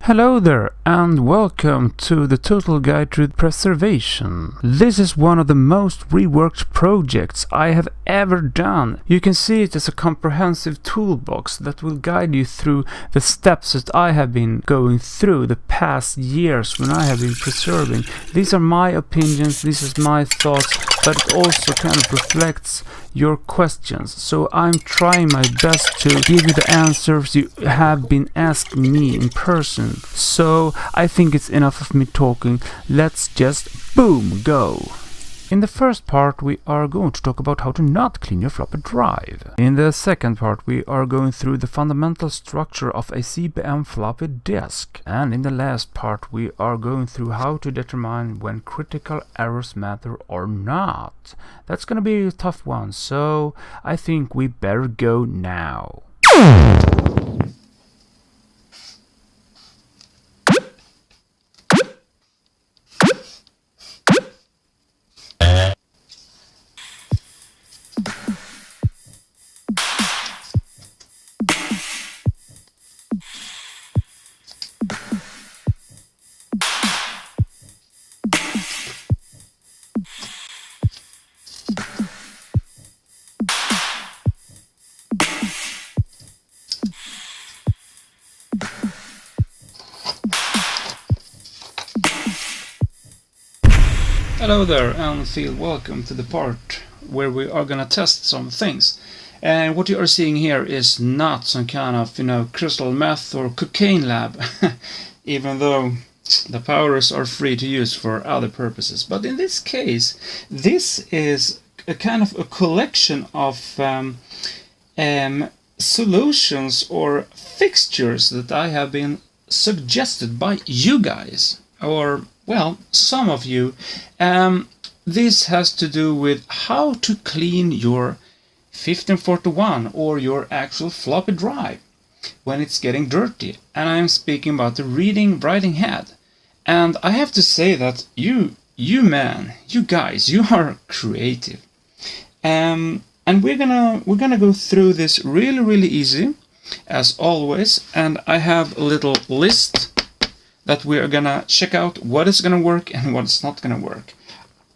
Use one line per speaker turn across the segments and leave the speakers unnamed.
Hello there and welcome to the Total Guide to Preservation. This is one of the most reworked projects I have ever done. You can see it as a comprehensive toolbox that will guide you through the steps that I have been going through the past years when I have been preserving. These are my opinions, this is my thoughts, but it also kind of reflects your questions. So I'm trying my best to give you the answers you have been asking me in person. So I think it's enough of me talking. Let's just boom go. In the first part we are going to talk about how to not clean your floppy drive. In the second part we are going through the fundamental structure of a CBM floppy disk. And in the last part we are going through how to determine when critical errors matter or not. That's gonna be a tough one, so I think we better go now. Hello there and feel welcome to the part where we are gonna test some things. And what you are seeing here is not some kind of, crystal meth or cocaine lab, even though the powders are free to use for other purposes. But in this case, this is a kind of a collection of solutions or fixtures that I have been suggested by you guys, or well, some of you. This has to do with how to clean your 1541 or your actual floppy drive when it's getting dirty. And I'm speaking about the writing head. And I have to say that you guys, you are creative. And we're gonna go through this really easy, as always. And I have a little list that we are gonna check out what is gonna work and what is not gonna work.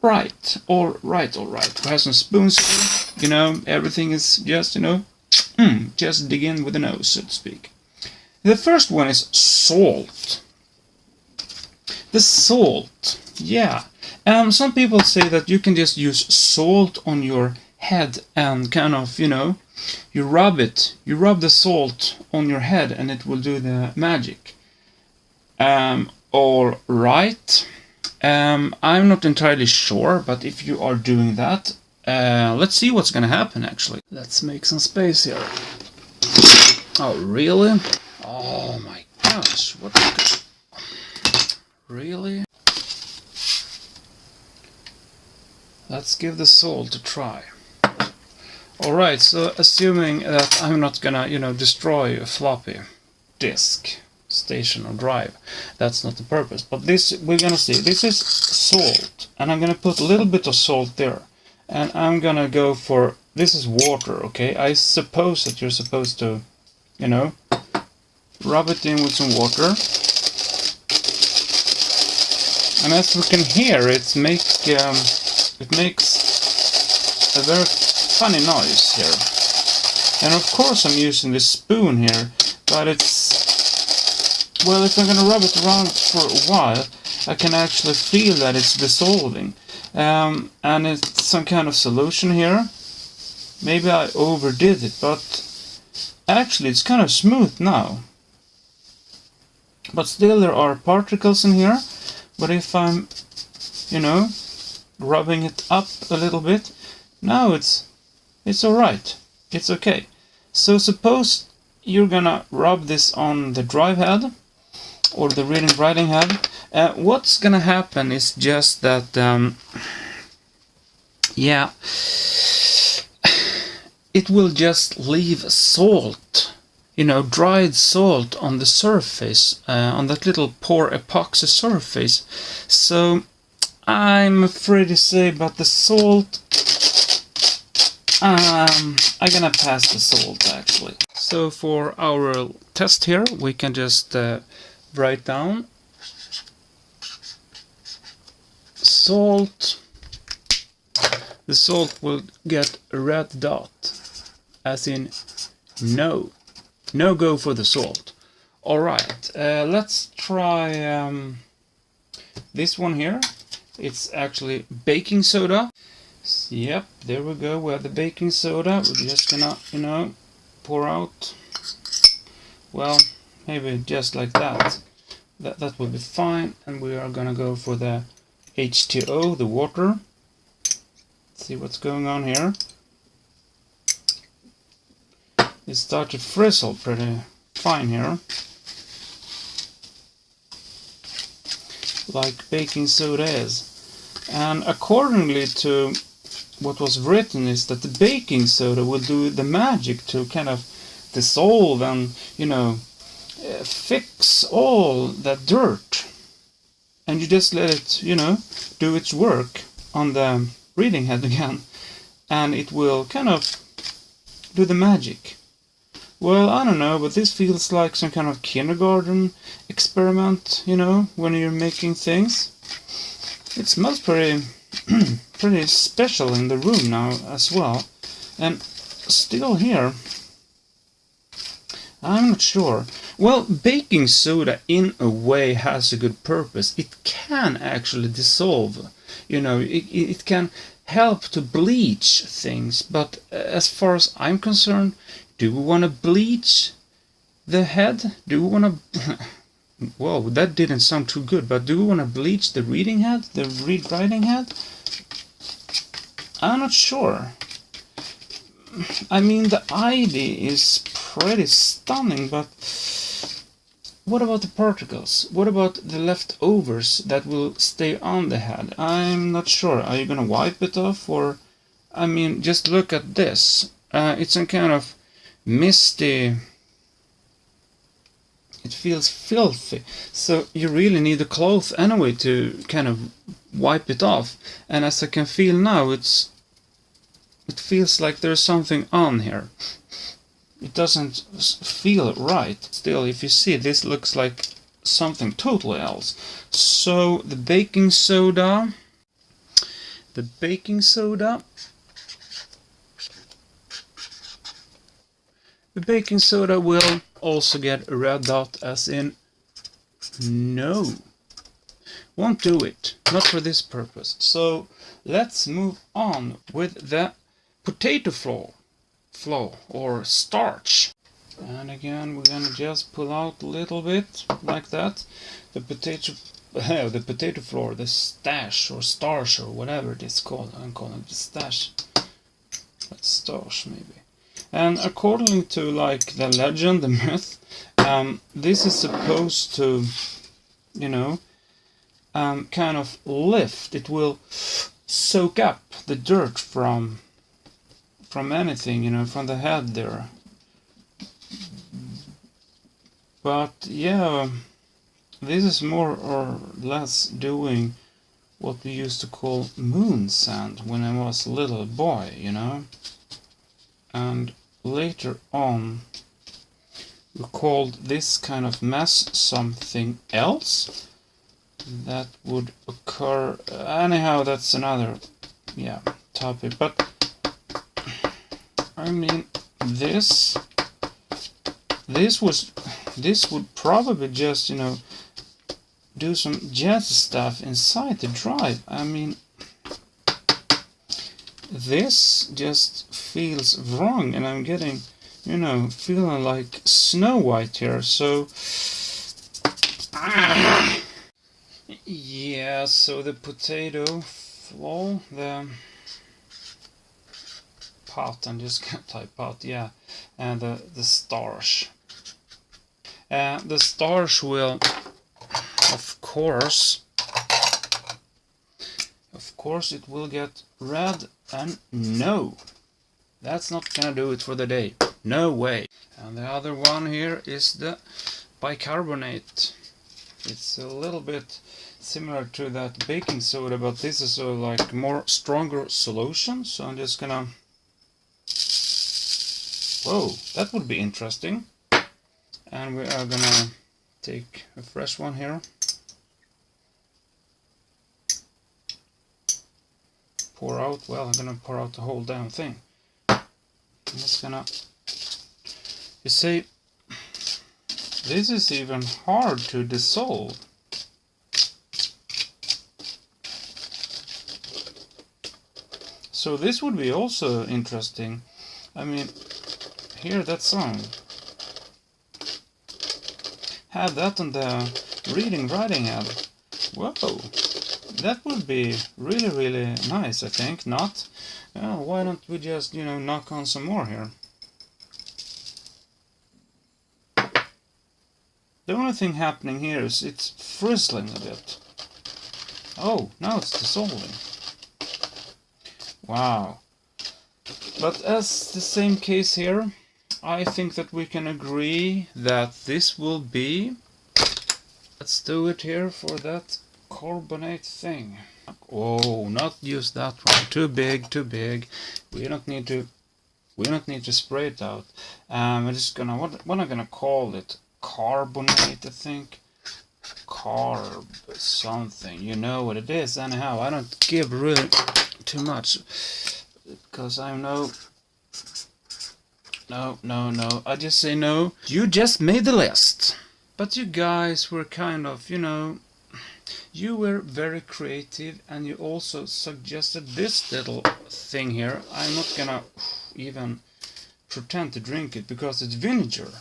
Right, all right. We have some spoons here, everything is just, just dig in with the nose, so to speak. The first one is salt. The salt, yeah. Some people say that you can just use salt on your head and kind of, you rub it. You rub the salt on your head and it will do the magic. All right. I'm not entirely sure, but if you are doing that, let's see what's gonna happen actually. Let's make some space here. Oh, really? Oh my gosh, what the... Really? Let's give the salt a try. Alright, so assuming that I'm not gonna, destroy a floppy disk, station or drive, that's not the purpose, but this we're gonna see. This is salt, and I'm gonna put a little bit of salt there, and I'm gonna go for, this is water. Okay, I suppose that you're supposed to, rub it in with some water, and as we can hear, it makes a very funny noise here. And of course I'm using this spoon here, but it's, well, if I'm gonna rub it around for a while, I can actually feel that it's dissolving. And it's some kind of solution here. Maybe I overdid it, but actually it's kind of smooth now. But still there are particles in here. But if I'm, rubbing it up a little bit, now it's alright. It's okay. So suppose you're gonna rub this on the drive head, or the writing head. What's gonna happen is just that, it will just leave salt, dried salt on the surface, on that little poor epoxy surface. So I'm afraid to say about the salt, I'm gonna pass the salt actually. So for our test here, we can just write down salt. The salt will get a red dot, as in no. No go for the salt. Alright, let's try this one here. It's actually baking soda. Yep, there we go. We have the baking soda. We're just gonna, you know, pour out. Well, maybe just like that. That will be fine. And we are gonna go for the H2O, the water. Let's see what's going on here. It started to frizzle pretty fine here. Like baking soda is. And accordingly to what was written is that the baking soda will do the magic to kind of dissolve and, you know, fix all that dirt. And you just let it, you know, do its work on the reading head again. And it will kind of do the magic. Well, I don't know, but this feels like some kind of kindergarten experiment, you know, when you're making things. It smells pretty pretty special in the room now as well. And still here, I'm not sure. Well, baking soda in a way has a good purpose. It can actually dissolve, you know, it can help to bleach things. But as far as I'm concerned, do we want to bleach the head? Do we want to... Whoa, that didn't sound too good, but do we want to bleach the reading head? The writing head? I'm not sure. I mean, the idea is pretty stunning, but what about the particles? What about the leftovers that will stay on the head? I'm not sure. Are you gonna wipe it off, or... I mean, just look at this. It's some kind of misty... It feels filthy, so you really need a cloth anyway to kind of wipe it off. And as I can feel now, it feels like there's something on here. It doesn't feel right. Still, if you see, this looks like something totally else. So the baking soda will also get a red dot, as in no. Won't do it. Not for this purpose. So let's move on with the potato flour or starch. And again, we're gonna just pull out a little bit like that. The potato flour, the stash or starch or whatever it is called. I'm calling it the stash. That's starch maybe. And according to like the legend, the myth, this is supposed to, you know, kind of lift. It will soak up the dirt from anything, you know, from the head there. But yeah, this is more or less doing what we used to call moon sand when I was a little boy, you know. And later on, we called this kind of mess something else that would occur. Anyhow, that's another, yeah, topic. But I mean, this would probably just, you know, do some jazzy stuff inside the drive. I mean, this just feels wrong, and I'm getting, you know, feeling like Snow White here. So yeah, so the potato flour, the pot, I'm just gonna type pot, yeah, and the starch. The starch will, of course, it will get red, and no, that's not gonna do it for the day. No way. And the other one here is the bicarbonate. It's a little bit similar to that baking soda, but this is a like more stronger solution. So I'm just gonna... Whoa, that would be interesting. And we are gonna take a fresh one here. Pour out, well, I'm gonna pour out the whole damn thing. I'm just gonna, you see, this is even hard to dissolve. So this would be also interesting. I mean, hear that sound. Have that on the writing head. Whoa, that would be really, really nice, I think. Not? Well, why don't we just, you know, knock on some more here? The only thing happening here is it's frizzling a bit. Oh, now it's dissolving. Wow. But as the same case here, I think that we can agree that this will be... Let's do it here for that carbonate thing. Oh, not use that one. Too big, too big. We don't need to spray it out. I'm just gonna, what am I gonna call it? Carbonate, I think. Carb something. You know what it is. Anyhow, I don't give really too much because I'm no. I just say no. You just made the list. But you guys were kind of, you know, you were very creative, and you also suggested this little thing here. I'm not gonna even pretend to drink it because it's vinegar.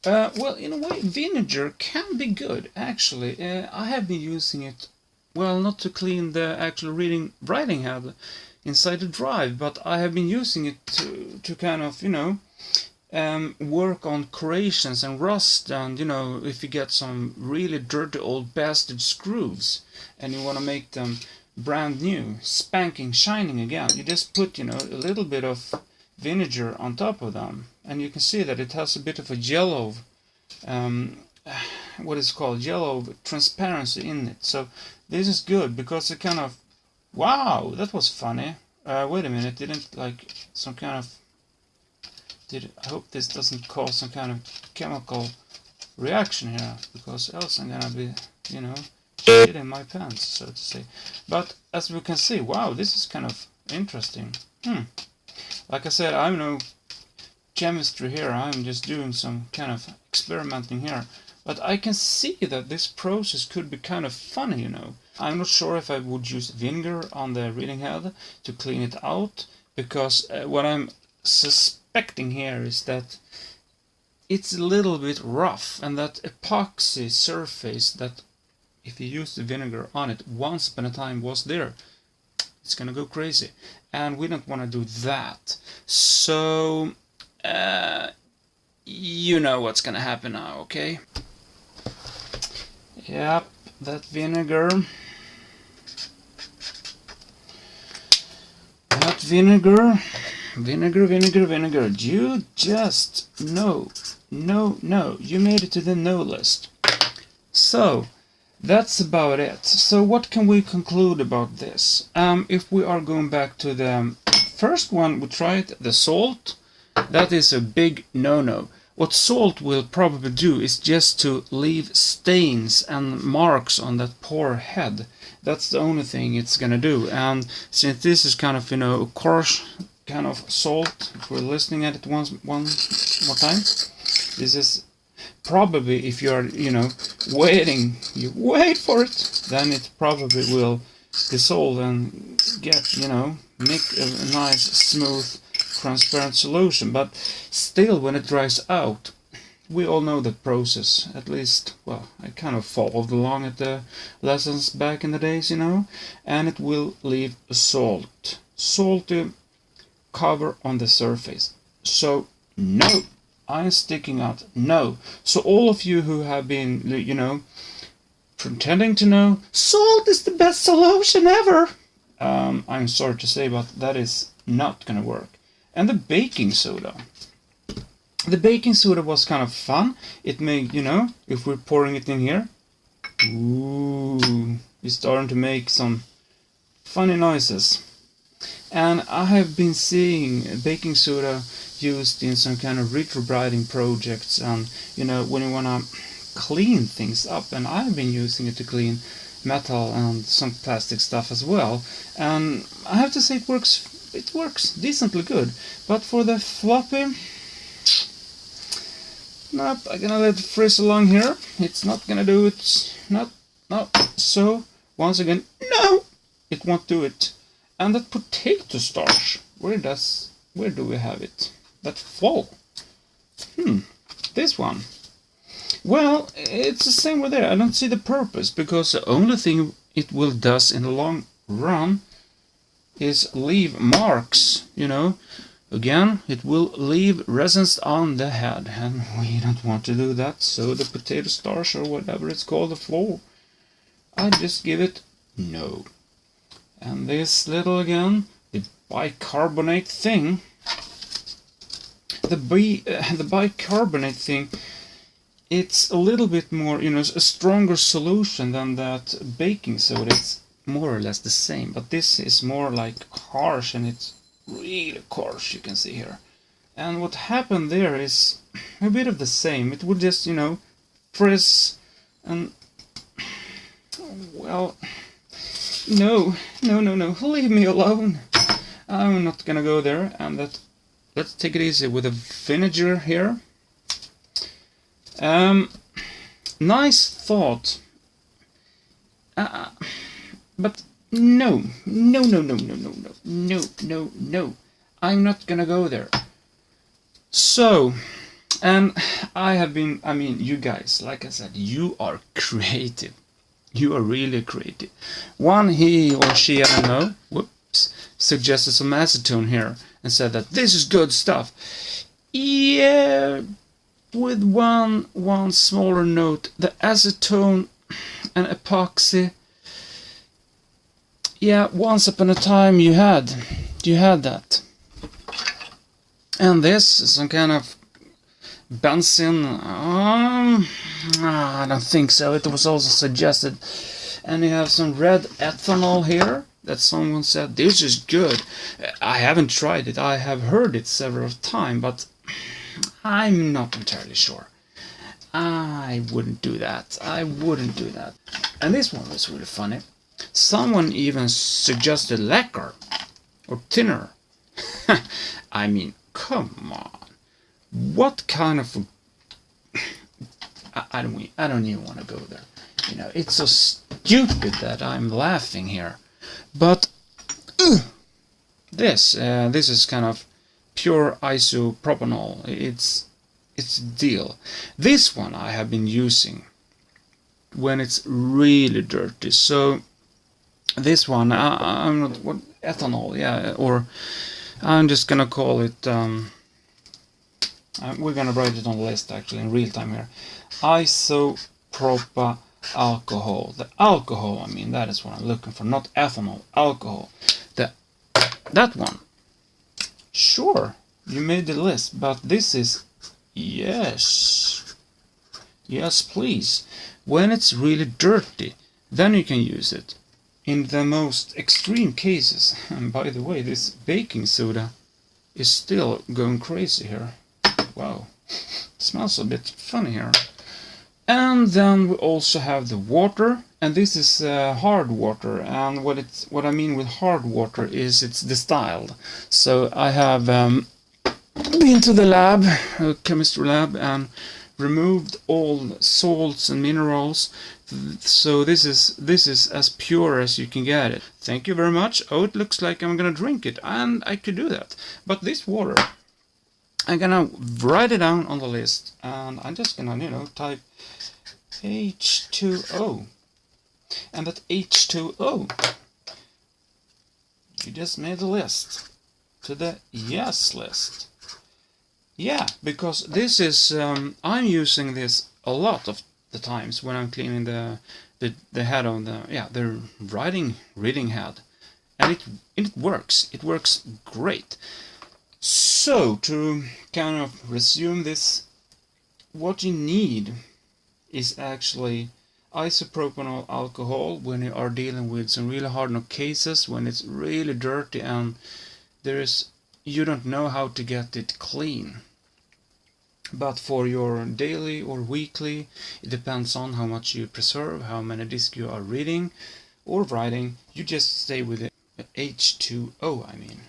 Well, in a way, vinegar can be good, actually. I have been using it, well, not to clean the actual writing head inside the drive, but I have been using it to kind of, you know, work on corrosions and rust, and, you know, if you get some really dirty old bastard screws and you want to make them brand new, spanking, shining again, you just put, you know, a little bit of vinegar on top of them, and you can see that it has a bit of a yellow, what is it called, yellow transparency in it. So this is good because it kind of, wow, that was funny. Wait a minute, didn't like some kind of, I hope this doesn't cause some kind of chemical reaction here, because else I'm gonna be, you know, shit in my pants, so to say. But as we can see, wow, this is kind of interesting. Like I said, I'm no chemistry here, I'm just doing some kind of experimenting here. But I can see that this process could be kind of funny, you know. I'm not sure if I would use vinegar on the reading head to clean it out, because what I'm suspecting here is that it's a little bit rough, and that epoxy surface that if you use the vinegar on it once upon a time was there, it's gonna go crazy, and we don't want to do that. So you know what's gonna happen now, okay? Yep, that vinegar. That vinegar. You just no. You made it to the no list. So that's about it. So what can we conclude about this? If we are going back to the first one, we tried the salt. That is a big no-no. What salt will probably do is just to leave stains and marks on that poor head. That's the only thing it's gonna do. And since this is kind of, you know, a coarse kind of salt, if we're listening at it one more time, this is probably, if you are, you know, you wait for it, then it probably will dissolve and get, you know, make a nice smooth transparent solution. But still, when it dries out, we all know the process. At least, well, I kind of followed along at the lessons back in the days, you know, and it will leave a salty cover on the surface. So no, I'm sticking out no. So all of you who have been, you know, pretending to know salt is the best solution ever, I'm sorry to say, but that is not gonna work. And the baking soda. The baking soda was kind of fun. It made, you know, if we're pouring it in here, ooh, it's starting to make some funny noises. And I have been seeing baking soda used in some kind of retrobriding projects, and, you know, when you wanna clean things up, and I've been using it to clean metal and some plastic stuff as well, and I have to say it works decently good. But for the floppy, nope, I'm gonna let it frizz along here. It's not gonna do it. No. So once again, no, it won't do it. And that potato starch, where do we have it? That flow. This one. Well, it's the same with there. I don't see the purpose, because the only thing it will does in the long run is leave marks, you know. Again, it will leave resins on the head, and we don't want to do that. So the potato starch, or whatever it's called, the flour, I just give it no. And this little, again, the bicarbonate thing. The bicarbonate thing, it's a little bit more, you know, a stronger solution than that baking soda. It's more or less the same, but this is more like harsh, and it's really coarse, you can see here. And what happened there is a bit of the same. It would just, you know, frizz, and well, no, leave me alone. I'm not gonna go there. And that, let's take it easy with a vinegar here. Nice thought, but no, I'm not gonna go there. So, and I mean, you guys, like I said, you are creative. You are really creative. One, he or she, I don't know, whoops, suggested some acetone here and said that this is good stuff. Yeah, with one smaller note, the acetone and epoxy. Yeah, once upon a time you had that. And this is some kind of benzene. I don't think so. It was also suggested. And you have some red ethanol here that someone said this is good. I haven't tried it. I have heard it several times, but I'm not entirely sure. I wouldn't do that. And this one was really funny. Someone even suggested lacquer or thinner. I mean, come on. What kind of... I don't even want to go there. You know, it's so stupid that I'm laughing here. But this is kind of pure isopropyl. It's deal. This one I have been using when it's really dirty. So this one, I'm not, what, ethanol, yeah, or I'm just gonna call it, we're gonna write it on the list actually in real time here. Isopropyl alcohol. The alcohol, I mean, that is what I'm looking for, not ethanol, alcohol. That one. Sure, you made the list, but this is, yes, please. When it's really dirty, then you can use it. In the most extreme cases, and by the way, this baking soda is still going crazy here. Wow, smells a bit funny here. And then we also have the water, and this is hard water. And what I mean with hard water is it's distilled. So I have been to the lab, chemistry lab, and removed all salts and minerals. So this is as pure as you can get it. Thank you very much. Oh, it looks like I'm gonna drink it, and I could do that. But this water, I'm gonna write it down on the list, and I'm just gonna, you know, type H2O, and that H2O, you just made the list to the yes list. Yeah, because this is I'm using this a lot of the times when I'm cleaning the head on the reading head, and it works. It works great. So to kind of resume this, what you need is actually isopropyl alcohol when you are dealing with some really hard cases, when it's really dirty and you don't know how to get it clean. But for your daily or weekly, it depends on how much you preserve, how many discs you are reading or writing. You just stay with the H2O, I mean.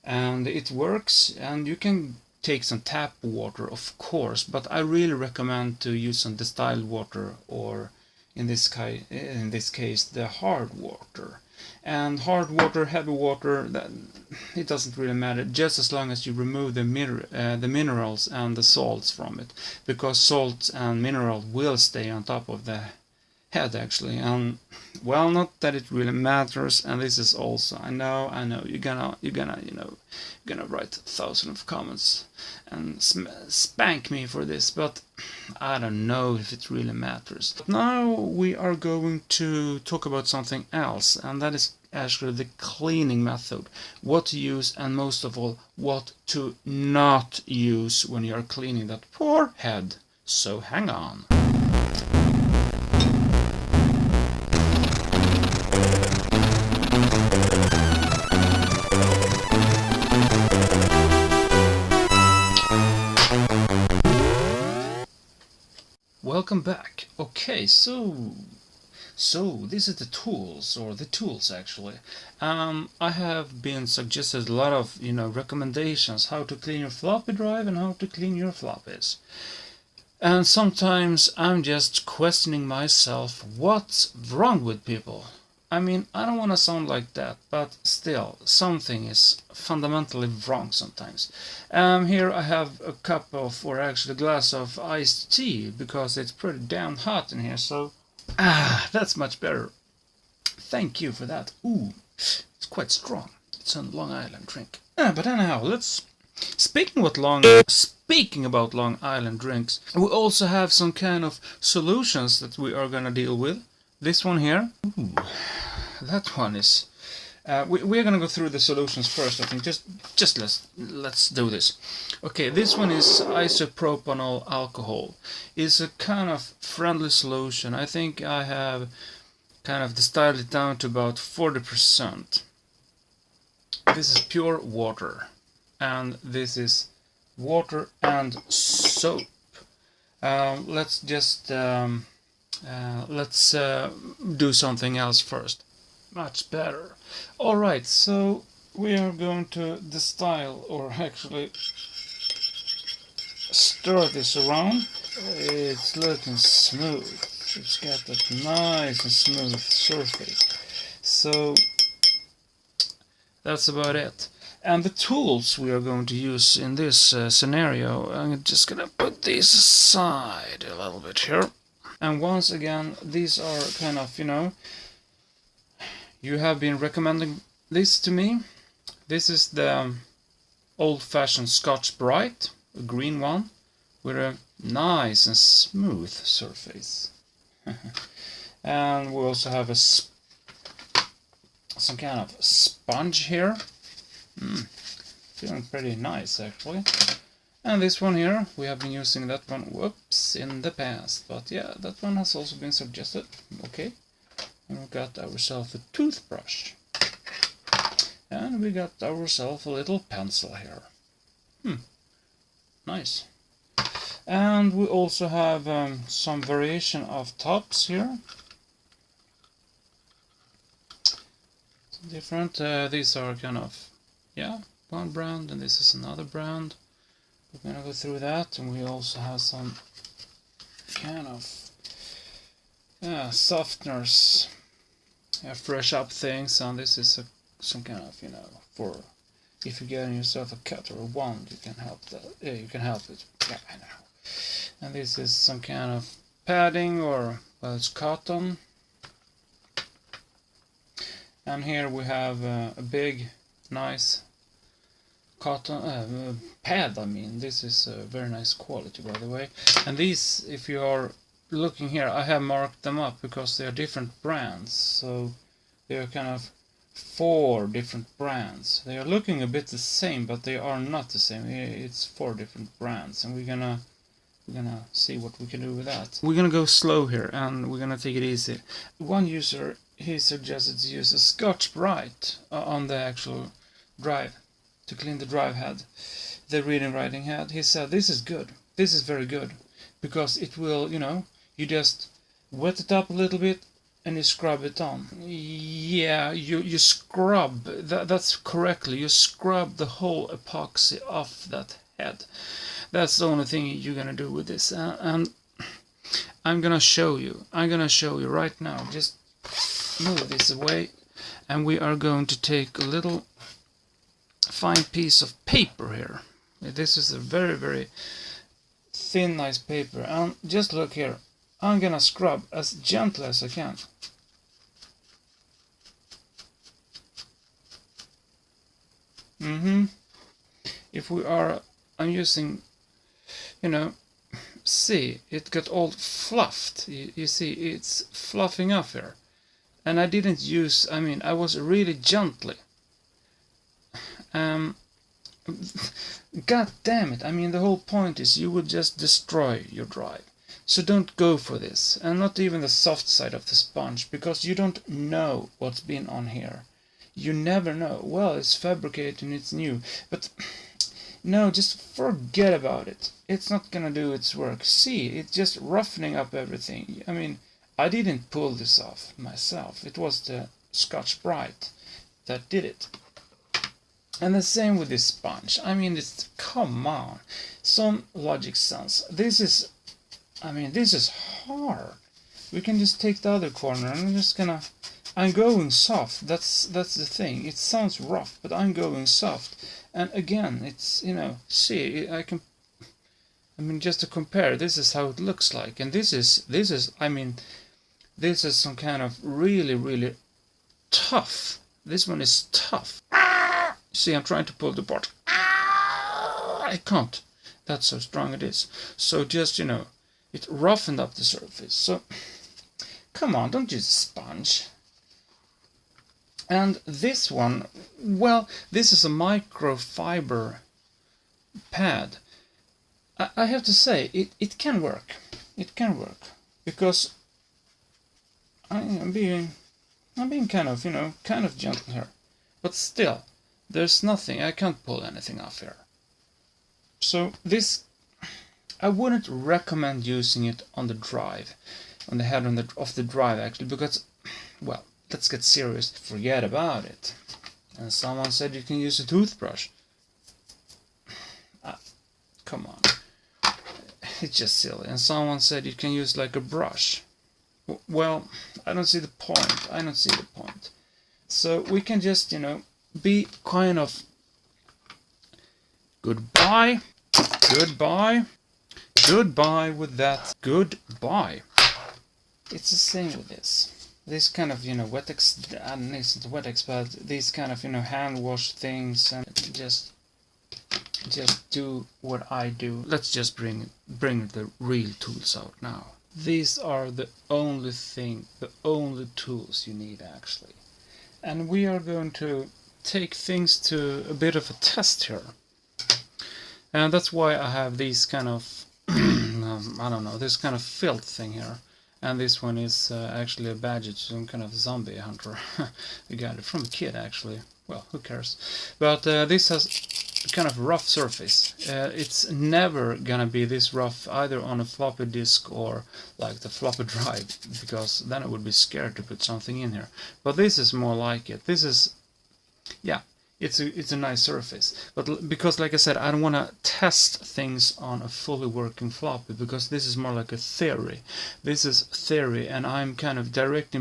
And it works, and you can take some tap water, of course, but I really recommend to use some distilled water, or in this case the hard water. And hard water, heavy water, it doesn't really matter, just as long as you remove the minerals and the salts from it, because salts and minerals will stay on top of the head actually. And well, not that it really matters. And this is also, I know you're gonna write 1,000 of comments and spank me for this, but I don't know if it really matters. Now we are going to talk about something else, and that is actually the cleaning method. What to use, and most of all, what to not use when you are cleaning that poor head. So hang on. Welcome back. Okay, so this is the tools actually. I have been suggested a lot of recommendations how to clean your floppy drive and how to clean your floppies. And sometimes I'm just questioning myself, what's wrong with people? I mean, I don't want to sound like that, but still, something is fundamentally wrong sometimes. Here I have a cup of, or actually a glass of iced tea, because it's pretty damn hot in here, so... that's much better. Thank you for that. Ooh, it's quite strong. It's a Long Island drink. But anyhow, Speaking about Long Island drinks, we also have some kind of solutions that we are gonna deal with. This one here. Ooh, that one is... we're gonna go through the solutions first, I think. Just let's do this. Okay, this one is isopropyl alcohol. It's a kind of friendly solution. I think I have kind of distilled it down to about 40%. This is pure water, and this is water and soap. Let's do something else first. Much better. Alright, so we are going to distill, or actually stir this around. It's looking smooth. It's got that nice and smooth surface. So that's about it. And the tools we are going to use in this scenario, I'm just gonna put these aside a little bit here. And once again, these are kind of, you have been recommending this to me. This is the old-fashioned Scotch Brite, a green one, with a nice and smooth surface. And we also have some kind of sponge here. Feeling pretty nice actually. And this one here, we have been using that one, whoops, in the past. But yeah, that one has also been suggested. Okay. And we got ourselves a toothbrush. And we got ourselves a little pencil here. Nice. And we also have some variation of tops here. Different. These are kind of, one brand, and this is another brand. We're gonna go through that, and we also have some kind of softeners, fresh up things, and this is some kind of, for if you're getting yourself a cut or a wound, you can help that. Yeah, you can help it. Yeah, I know. And this is some kind of padding, or well, it's cotton. And here we have a big, nice cotton pad. I mean, this is a very nice quality, by the way. And these, if you are looking here, I have marked them up because they are different brands. So they are kind of 4 different brands. They are looking a bit the same, but they are not the same. It's 4 different brands, and we're gonna see what we can do with that. We're gonna go slow here, and we're gonna take it easy. One user, he suggested to use a Scotch Brite on the actual drive to clean the drive head, the reading writing head. He said this is good. this is very good, because it will, you just wet it up a little bit and you scrub it on. Yeah, you scrub, that's correctly, you scrub the whole epoxy off that head. That's the only thing you're gonna do with this, and I'm gonna show you right now. Just move this away, and we are going to take a little fine piece of paper here. This is a very, very thin, nice paper, and just look here. I'm gonna scrub as gently as I can. If we are, I'm using, see, it got all fluffed. You see, it's fluffing up here. And I didn't use, I was really gently. God damn it, the whole point is you would just destroy your drive. So don't go for this, and not even the soft side of the sponge, because you don't know what's been on here. You never know. Well, it's fabricated and it's new, but no, just forget about it. It's not gonna do its work. See, it's just roughening up everything. I didn't pull this off myself. It was the Scotch-Brite that did it. And the same with this sponge. It's, come on, some logic sense. This is hard. We can just take the other corner, and I'm going soft. That's the thing. It sounds rough, but I'm going soft. And again, it's, see, I can, just to compare, this is how it looks like. And this is some kind of really, really tough. This one is tough. See, I'm trying to pull the part. I can't. That's how strong it is. So just, it roughened up the surface. So, come on, don't use a sponge. And this one, well, this is a microfiber pad. I have to say, it can work. It can work. Because I'm being kind of, kind of gentle here. But still, there's nothing, I can't pull anything off here. So this, I wouldn't recommend using it on the drive, on the head of the drive actually, because, well, let's get serious. Forget about it. And someone said you can use a toothbrush. Come on. It's just silly. And someone said you can use like a brush. Well, I don't see the point. I don't see the point. So we can just, be kind of goodbye with that, goodbye. It's the same with this kind of, Wetex, it's not Wetex, but these kind of, hand wash things, and just do what I do. Let's just bring the real tools out now. These are the only tools you need actually. And we are going to take things to a bit of a test here. And that's why I have these kind of, I don't know, this kind of filth thing here. And this one is actually a badge to some kind of zombie hunter. I got it from a kid actually. Well, who cares? But this has a kind of rough surface. It's never gonna be this rough either on a floppy disk or like the floppy drive, because then I would be scared to put something in here. But this is more like it. This is, yeah, it's a nice surface. But because, like I said, I don't want to test things on a fully working floppy, because this is more like a theory. This is theory, and I'm kind of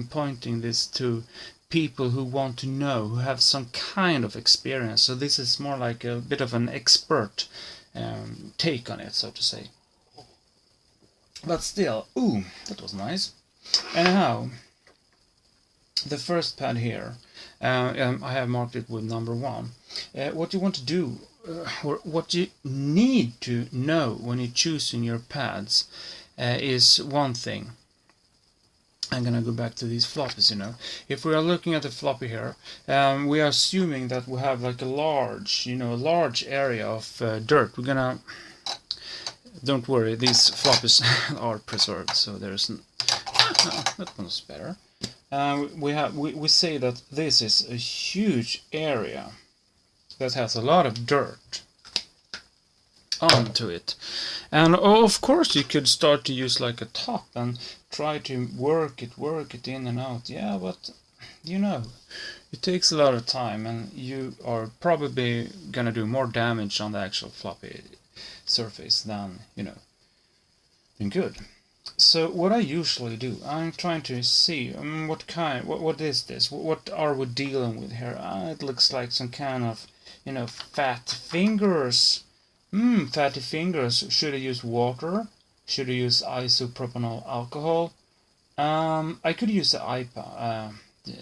pointing this to people who want to know, who have some kind of experience. So this is more like a bit of an expert take on it, so to say. But still, ooh, that was nice. Anyhow, the first pad here, I have marked it with number 1. What you want to do, or what you need to know when you're choosing your pads, is one thing. I'm gonna go back to these floppies, If we are looking at the floppy here, we are assuming that we have like a large area of dirt. We're gonna, don't worry, these floppies are preserved, so there's that one's better. We say that this is a huge area that has a lot of dirt. onto it. And of course you could start to use like a top and try to work it in and out. Yeah, but you know, it takes a lot of time and you are probably gonna do more damage on the actual floppy surface than, you know, than good. So what I usually do, I'm trying to see what is this? What are we dealing with here? It looks like some kind of, you know, fat fingers. Fatty fingers. Should I use water? Should I use isopropyl alcohol? I could use the IPA.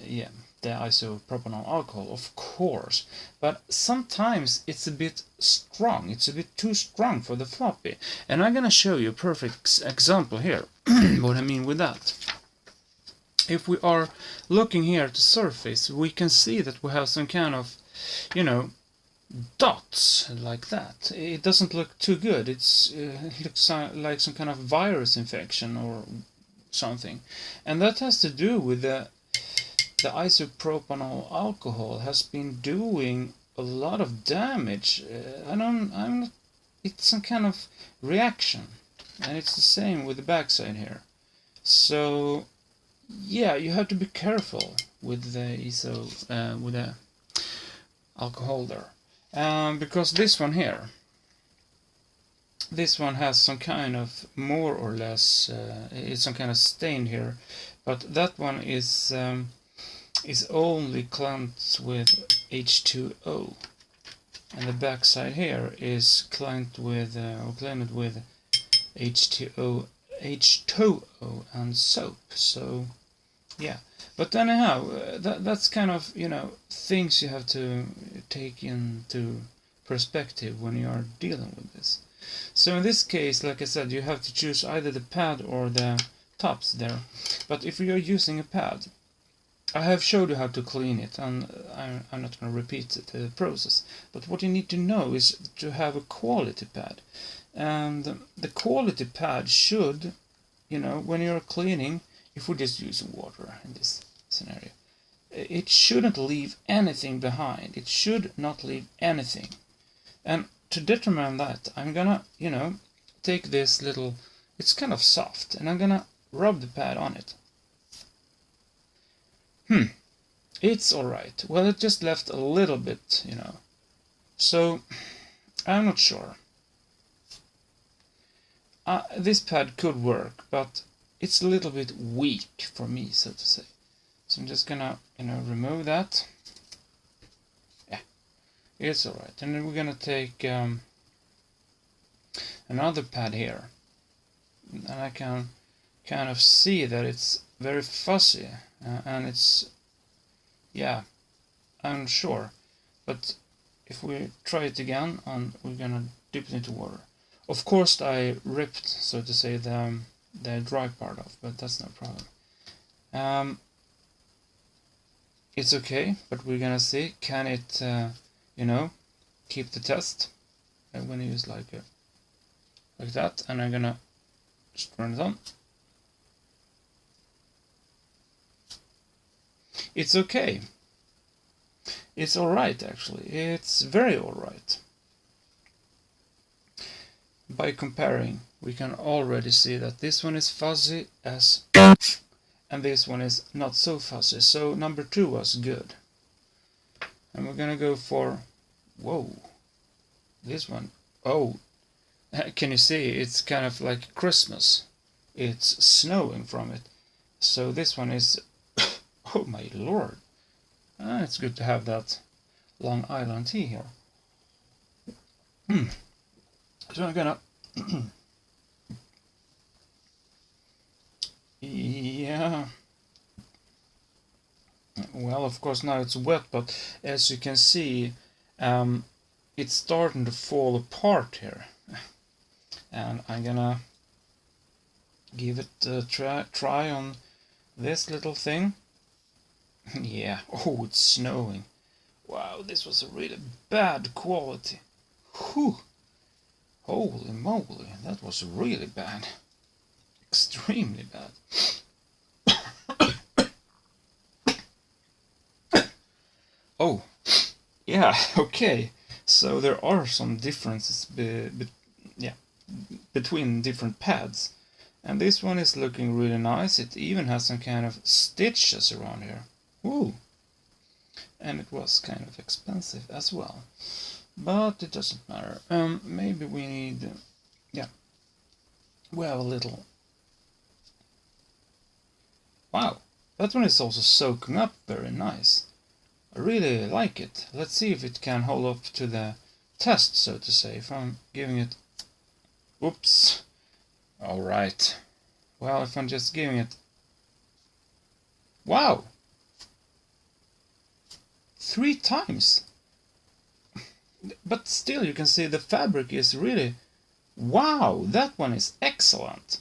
Yeah, the isopropyl alcohol, of course. But sometimes it's a bit strong. It's a bit too strong for the floppy. And I'm gonna show you a perfect example here. What I mean with that. If we are looking here at the surface, we can see that we have some kind of, you know, dots like that. It doesn't look too good. It looks like some kind of virus infection or something, and that has to do with the isopropyl alcohol has been doing a lot of damage. It's some kind of reaction, and it's the same with the backside here. So yeah, you have to be careful with the with the alcohol there. Because this one here, this one has some kind of more or less, it's some kind of stain here, but that one is only clamped with H2O, and the back side here is clamped with H2O, and soap. So yeah, but anyhow, that's kind of, you know, things you have to take into perspective when you are dealing with this. So in this case, like I said, you have to choose either the pad or the tops there. But if you're using a pad, I have showed you how to clean it, and I'm not going to repeat the process. But what you need to know is to have a quality pad. And the quality pad should, you know, when you're cleaning, if we're just using water in this scenario, it shouldn't leave anything behind. It should not leave anything. And to determine that, I'm gonna, you know, take this little, it's kind of soft, and I'm gonna rub the pad on it. It's alright. Well, it just left a little bit, you know. So, I'm not sure. This pad could work, but it's a little bit weak for me, so to say. So I'm just gonna, you know, remove that. Yeah, it's alright. And then we're gonna take another pad here. And I can kind of see that it's very fuzzy. And it's, yeah, I'm not sure. But if we try it again, and we're gonna dip it into water. Of course I ripped, so to say, the dry part off, but that's no problem. It's okay, but we're gonna see, can it, you know, keep the test? I'm gonna use like that, and I'm gonna just turn it on. It's okay. It's alright, actually. It's very alright. By comparing, we can already see that this one is fuzzy as, and this one is not so fuzzy. So number 2 was good. And we're gonna go for, whoa, this one. Oh, can you see? It's kind of like Christmas. It's snowing from it. So this one is, oh my lord. It's good to have that Long Island tea here. So I'm gonna yeah, well, of course now it's wet, but as you can see, it's starting to fall apart here, and I'm gonna give it a try on this little thing. Yeah, oh, it's snowing. Wow, this was a really bad quality. Whew. Holy moly, that was really bad. Extremely bad. Oh, yeah, okay. So there are some differences yeah, between different pads. And this one is looking really nice. It even has some kind of stitches around here. Ooh! And it was kind of expensive as well. But it doesn't matter. Maybe we need... yeah. We have a little... Wow! That one is also soaking up very nice. I really like it. Let's see if it can hold up to the test, so to say. If I'm giving it... Oops! Alright. Well, if I'm just giving it... Wow! 3 times! But still you can see the fabric is really... Wow! That one is excellent!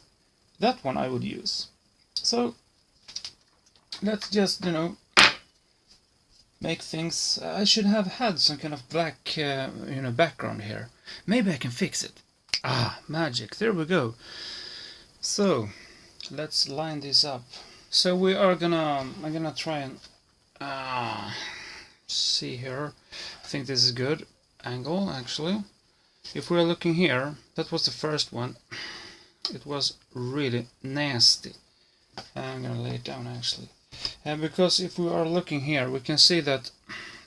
That one I would use. So, let's just, make things... I should have had some kind of black, background here. Maybe I can fix it. Ah, magic. There we go. So, let's line this up. So we are I'm gonna try and see here. I think this is good angle actually. If we're looking here, that was the first one. It was really nasty. I'm gonna lay it down actually. Because if we are looking here, we can see that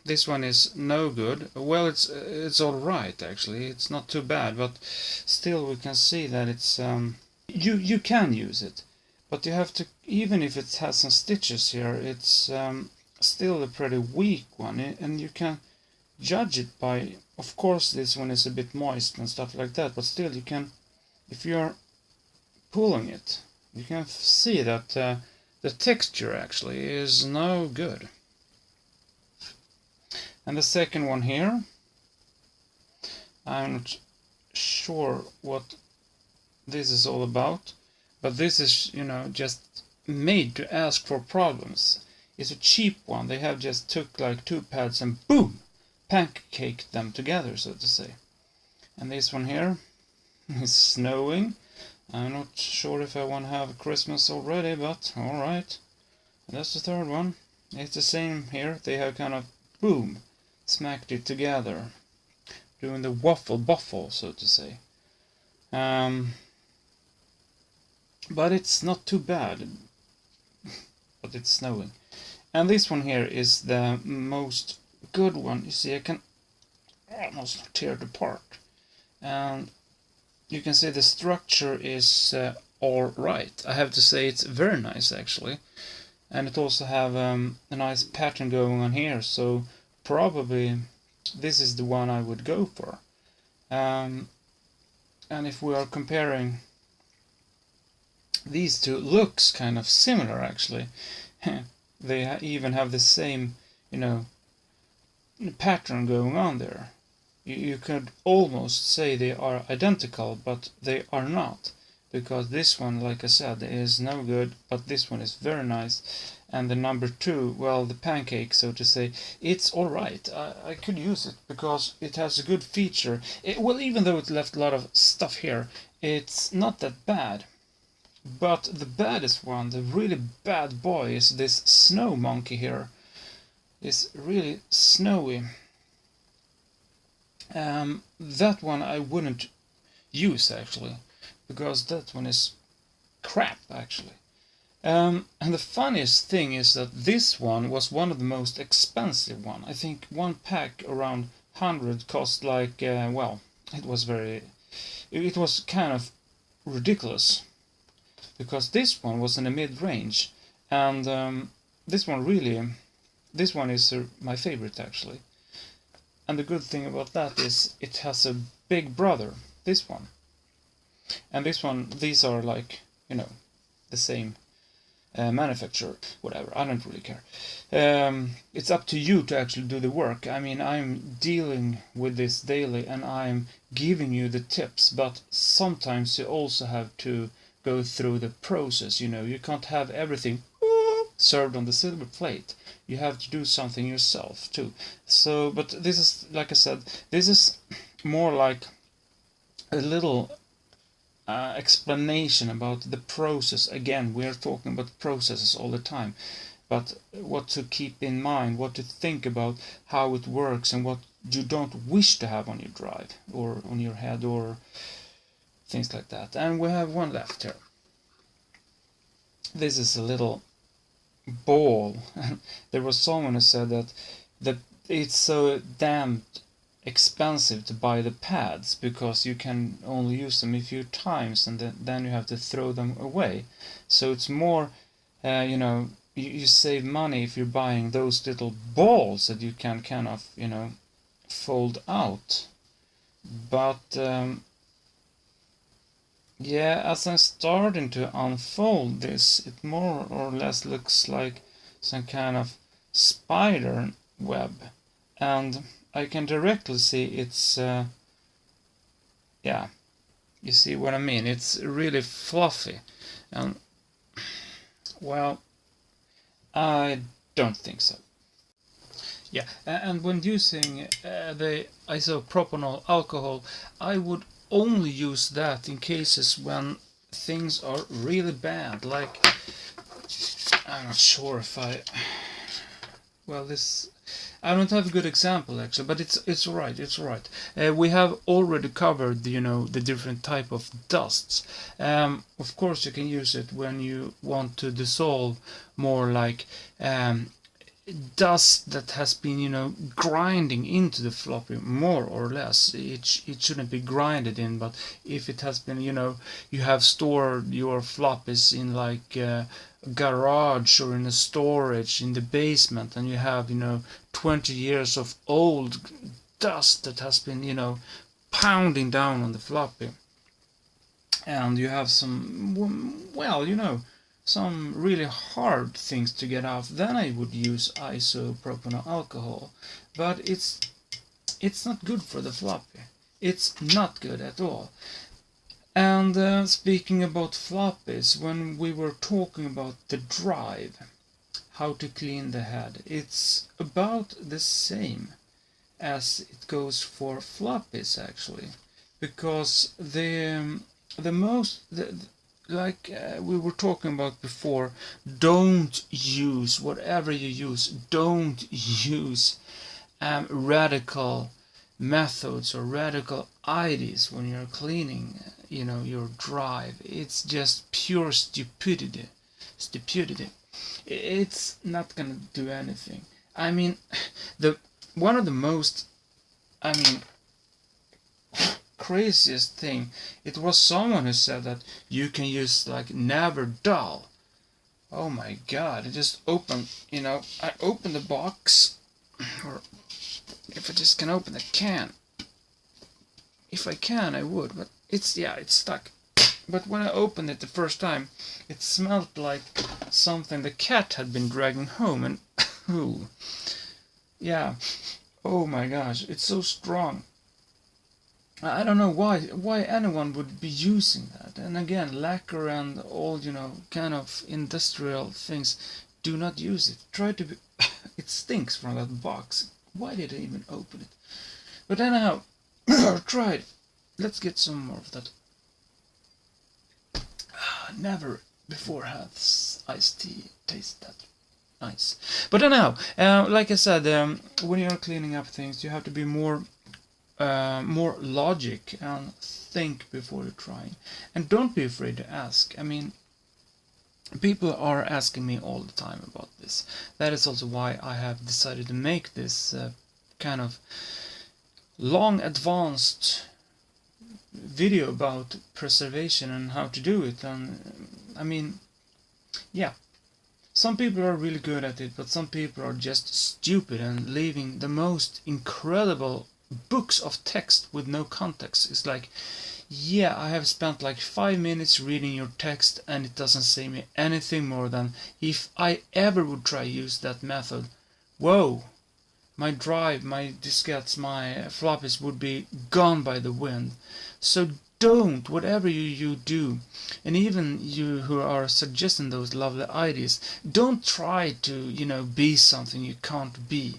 this one is no good. Well, it's all right actually. It's not too bad, but still we can see that it's you can use it, but you have to, even if it has some stitches here, it's still a pretty weak one, and you can judge it by, of course this one is a bit moist and stuff like that, but still you can, if you're pulling it, you can see that the texture actually is no good. And the second one here, I'm not sure what this is all about, but this is, just made to ask for problems. It's a cheap one. They have just took like 2 pads and boom, pancaked them together, so to say. And this one here is snowing. I'm not sure if I want to have Christmas already, but alright. That's the third one. It's the same here. They have kind of boom, smacked it together, doing the waffle buffle, so to say. But it's not too bad. But it's snowing. And this one here is the most good one. You see, I can almost tear it apart. And you can see the structure is all right. I have to say it's very nice actually. And it also have a nice pattern going on here. So probably this is the one I would go for. And if we are comparing, these two looks kind of similar actually. They even have the same, pattern going on there. You could almost say they are identical, but they are not. Because this one, like I said, is no good, but this one is very nice. And the number 2, well, the pancake, so to say, it's alright. I could use it because it has a good feature. Well, even though it left a lot of stuff here, it's not that bad. But the baddest one, the really bad boy, is this snow monkey here. It's really snowy. That one I wouldn't use actually, because that one is crap actually. And the funniest thing is that this one was one of the most expensive one. I think one pack around 100 cost like, well, it was kind of ridiculous. Because this one was in the mid-range, and this one is my favorite actually. And the good thing about that is it has a big brother, this one. And this one, these are like, the same manufacturer, whatever, I don't really care. It's up to you to actually do the work. I mean, I'm dealing with this daily and I'm giving you the tips, but sometimes you also have to go through the process, you can't have everything served on the silver plate. You have to do something yourself too. So, but this is, like I said, this is more like a little explanation about the process. Again, we are talking about processes all the time, but what to keep in mind, what to think about, how it works, and what you don't wish to have on your drive or on your head, or things like that. And we have one left here. This is a little ball. There was someone who said that it's so damn expensive to buy the pads because you can only use them a few times and then you have to throw them away. So it's more, you save money if you're buying those little balls that you can kind of, fold out. But yeah, as I'm starting to unfold this, it more or less looks like some kind of spider web, and I can directly see it's yeah, you see what I mean. It's really fluffy, and well, I don't think so. Yeah, and when using the isopropyl alcohol, I would only use that in cases when things are really bad. Like, I'm not sure if I don't have a good example actually, but it's right. We have already covered the different type of dusts. Of course, you can use it when you want to dissolve more like dust that has been grinding into the floppy more or less. It shouldn't be grinded in, but if it has been you have stored your floppies in like a garage or in a storage in the basement, and you have 20 years of old dust that has been pounding down on the floppy, and you have some some really hard things to get off, then I would use isopropyl alcohol. But it's not good for the floppy. It's not good at all. And speaking about floppies, when we were talking about the drive, how to clean the head, it's about the same as it goes for floppies actually, because like we were talking about before, don't use whatever you use. Don't use radical methods or radical ideas when you're cleaning, your drive. It's just pure stupidity. It's not gonna do anything. I mean, one of the most, craziest thing, it was someone who said that you can use like never dull. Oh my god, I just opened, I opened the box, or if I just can open the can. If I can, I would, but it's stuck. But when I opened it the first time, it smelled like something the cat had been dragging home, and ooh, yeah, oh my gosh, it's so strong. I don't know why anyone would be using that. And again, lacquer and all, kind of industrial things, do not use it. Try to be... It stinks from that box. Why did I even open it? But anyhow, try it. Let's get some more of that. Never before had iced tea taste that nice. But anyhow, like I said, when you're cleaning up things, you have to be more logic and think before you're trying, and don't be afraid to ask. I mean, people are asking me all the time about this. That is also why I have decided to make this kind of long advanced video about preservation and how to do it. And I mean, yeah, some people are really good at it, but some people are just stupid and leaving the most incredible books of text with no context. It's like, yeah, I have spent like 5 minutes reading your text and it doesn't say me anything more than if I ever would try use that method, whoa, my drive, my diskettes, my floppies would be gone by the wind. So don't, whatever you do, and even you who are suggesting those lovely ideas, don't try to be something you can't be.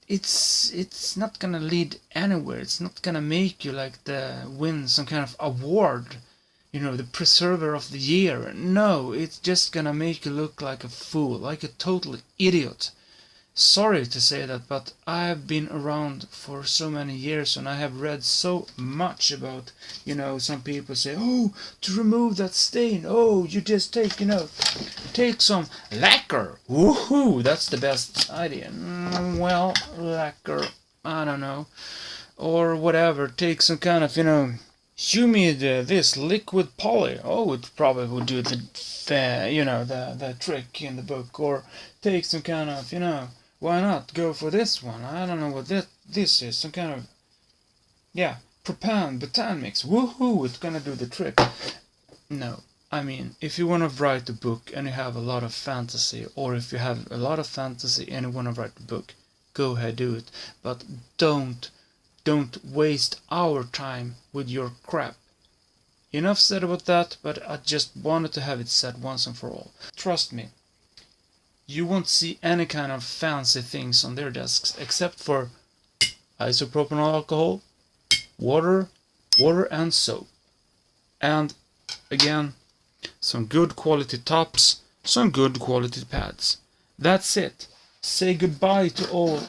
It's not gonna lead anywhere. It's not gonna make you like win some kind of award, the preserver of the year. No, it's just gonna make you look like a fool, like a total idiot. sorry to say that, but I have been around for so many years and I have read so much about, some people say, oh, to remove that stain, oh, you just take, take some lacquer. Woohoo, that's the best idea. Well, lacquer, I don't know. Or whatever, take some kind of, humid, this liquid poly. Oh, it probably would do the trick in the book. Or take some kind of, why not go for this one? I don't know what this is. Some kind of, propan, butan mix. Woohoo, it's gonna do the trick. No, I mean, if you want to write a book and you have a lot of fantasy, or if you have a lot of fantasy and you want to write a book, go ahead, do it. But don't waste our time with your crap. Enough said about that, but I just wanted to have it said once and for all. Trust me, you won't see any kind of fancy things on their desks except for isopropyl alcohol, water and soap. And again, some good quality tops, some good quality pads. That's it. Say goodbye to all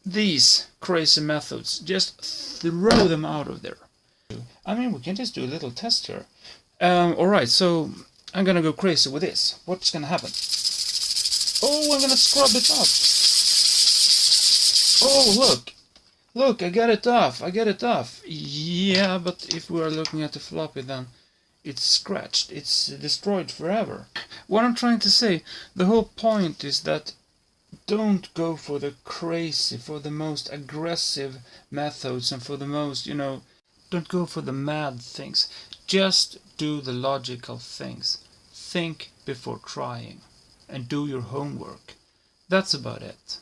these crazy methods. Just throw them out of there. I mean, we can just do a little test here. Alright, so I'm gonna go crazy with this. What's gonna happen? Oh, I'm gonna scrub it up. Oh, look. Look, I got it off. Yeah, but if we are looking at the floppy, then it's scratched. It's destroyed forever. What I'm trying to say, the whole point is that don't go for the crazy, for the most aggressive methods and for the most, don't go for the mad things. Just do the logical things. Think before trying and do your homework. That's about it.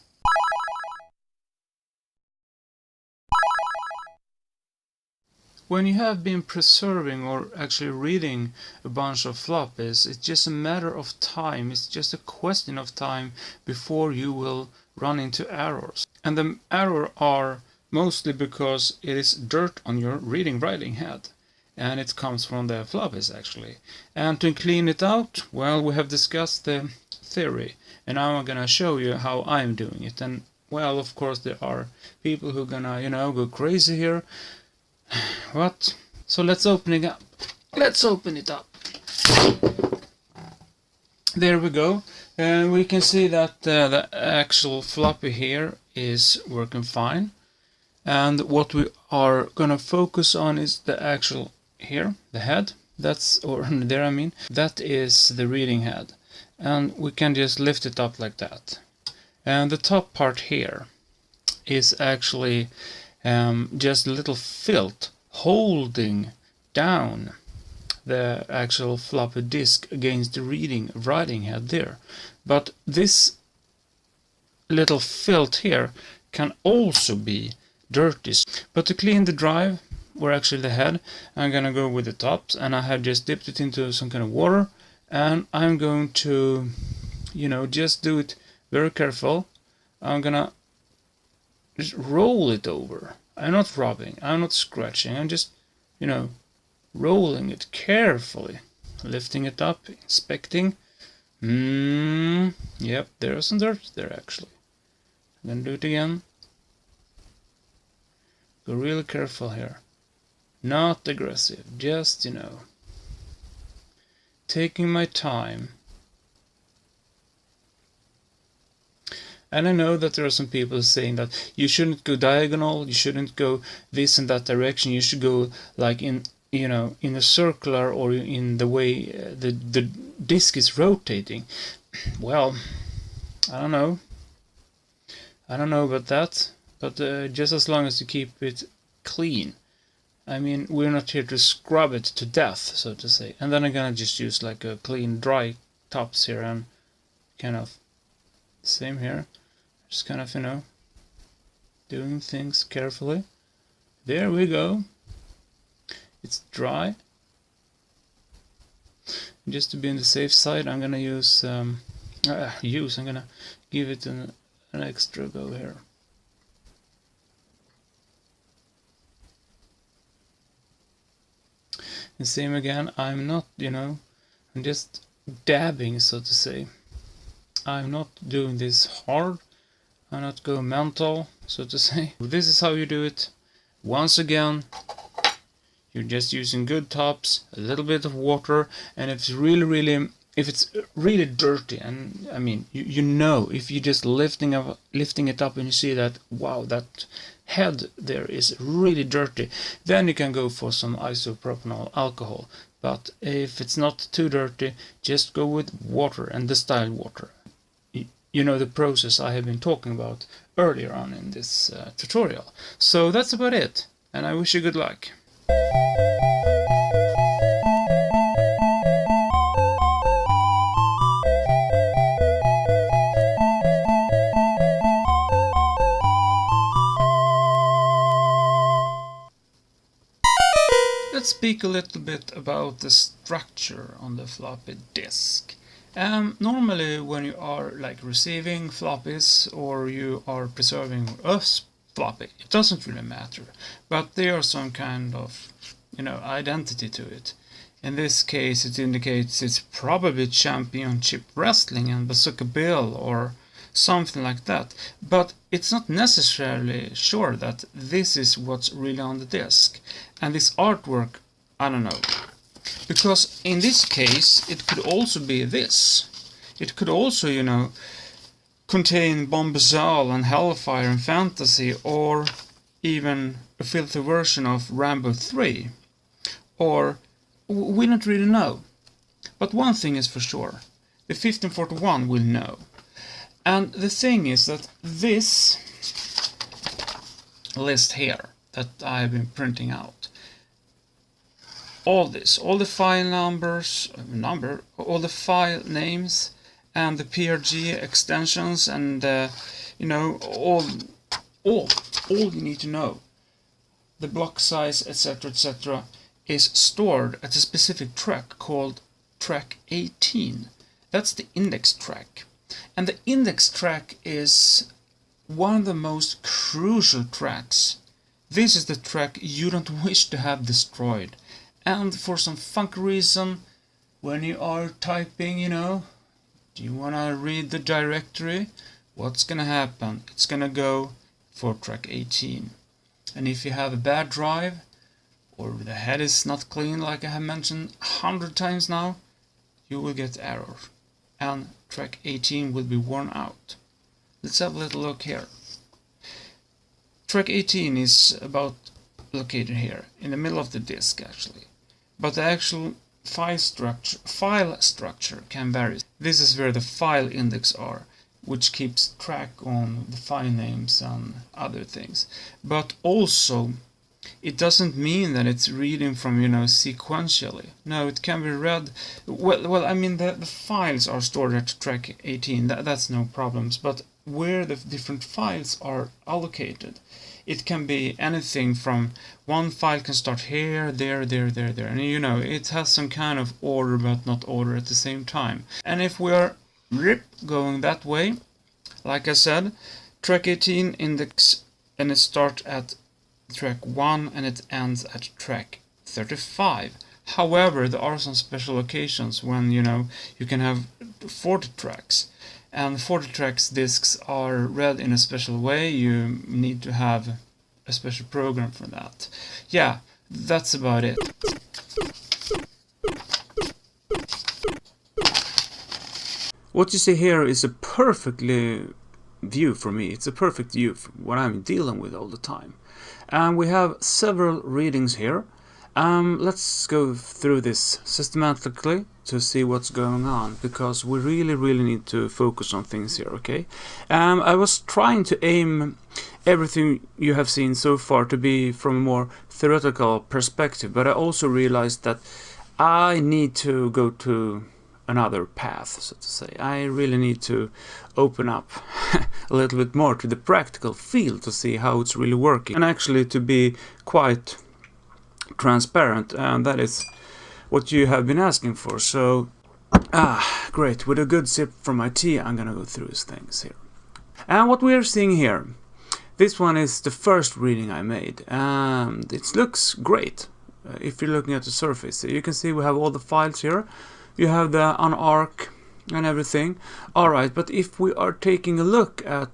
When you have been preserving or actually reading a bunch of floppies, it's just a matter of time, it's just a question of time before you will run into errors. And the errors are mostly because it is dirt on your writing head. And it comes from the floppies actually. And to clean it out, well, we have discussed the theory. And now I'm gonna show you how I'm doing it. And well, of course there are people who are gonna, go crazy here. What? So let's open it up. Let's open it up. There we go. And we can see that the actual floppy here is working fine. And what we are gonna focus on is the actual here, the head. That's, or there I mean, that is the reading head. And we can just lift it up like that. And the top part here is actually just a little felt holding down the actual floppy disk against the writing head there. But this little felt here can also be dirty. But to clean the drive, or actually the head, I'm gonna go with the tops, and I have just dipped it into some kind of water, and I'm going to, just do it very careful. I'm gonna just roll it over. I'm not rubbing, I'm not scratching, I'm just, rolling it carefully, lifting it up, inspecting. Yep, there's some dirt there actually. I'm gonna do it again. Go really careful here. Not aggressive, just, taking my time. And I know that there are some people saying that you shouldn't go diagonal, you shouldn't go this and that direction, you should go like in a circular or in the way the disc is rotating. Well, I don't know about that, but just as long as you keep it clean. I mean, we're not here to scrub it to death, so to say. And then I'm gonna just use like a clean dry tops here and kind of same here. Just kind of, doing things carefully. There we go. It's dry. Just to be on the safe side, I'm gonna I'm gonna give it an extra go here. And same again, I'm not, I'm just dabbing, so to say. I'm not doing this hard. I'm not going mental, so to say. This is how you do it. Once again, you're just using good tops, a little bit of water, and if it's really dirty, and I mean, you know, if you're just lifting it up and you see that, wow, that head there is really dirty, then you can go for some isopropyl alcohol. But if it's not too dirty, just go with water, and distilled water. You know the process I have been talking about earlier on in this tutorial. So that's about it, and I wish you good luck. Let's speak a little bit about the structure on the floppy disk. Normally when you are like receiving floppies or you are preserving a floppy, it doesn't really matter, but there are some kind of, you know, identity to it. In this case it indicates it's probably championship wrestling and Bazooka Bill or something like that, but it's not necessarily sure that this is what's really on the disc. And this artwork, I don't know, because in this case it could also be this. It could also, you know, contain Bombazal and Hellfire and Fantasy, or even a filthy version of Rambo 3, or we don't really know. But one thing is for sure, the 1541 will know. And the thing is that this list here that I've been printing out, all the file numbers, all the file names, and the PRG extensions, and you know, all you need to know, the block size, etc., is stored at a specific track called track 18. That's the index track. And the index track is one of the most crucial tracks. This is the track you don't wish to have destroyed. And for some funky reason, when you are typing, you know, do you want to read the directory? What's gonna happen? It's gonna go for track 18. And if you have a bad drive, or the head is not clean, like I have mentioned 100 times now, you will get error. And track 18 will be worn out. Let's have a little look here. Track 18 is about located here, in the middle of the disk actually. But the actual file structure can vary. This is where the file index are, which keeps track on the file names and other things. But also, it doesn't mean that it's reading from, you know, sequentially. No, it can be read. Well, I mean, the files are stored at track 18. That's no problems. But where the different files are allocated, it can be anything from one file can start here, there, and you know, it has some kind of order but not order at the same time. And if we are going that way, like I said, track 18 index, and it starts at track 1 and it ends at track 35. However, there are some special occasions when, you know, you can have 40 tracks. And 40 tracks discs are read in a special way. You need to have a special program for that. Yeah, that's about it. What you see here is a perfectly view for me. It's a perfect view for what I'm dealing with all the time. And we have several readings here. Let's go through this systematically to see what's going on, because we really need to focus on things here, okay? I was trying to aim everything you have seen so far to be from a more theoretical perspective, but I also realized that I need to go to another path, so to say. I really need to open up a little bit more to the practical field to see how it's really working, and actually to be quite transparent, and that is what you have been asking for. So great, with a good sip from my tea, I'm gonna go through these things here. And what we are seeing here, this one is the first reading I made, and it looks great. If you're looking at the surface, you can see we have all the files here. You have the unarc and everything. Alright, but if we are taking a look at,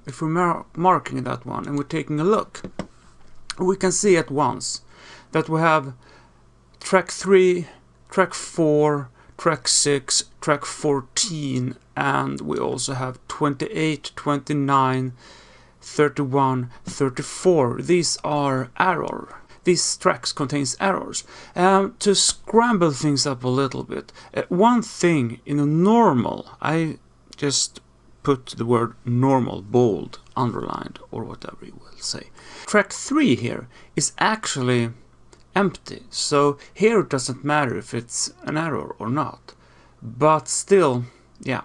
if we're marking that one and we're taking a look, we can see at once that we have track 3, track 4, track 6, track 14, and we also have 28, 29, 31, 34. These are error. These tracks contains errors. To scramble things up a little bit, one thing in a normal, I just put the word normal, bold, underlined, or whatever you will say. Track 3 here is actually empty, so here it doesn't matter if it's an error or not. But still, yeah,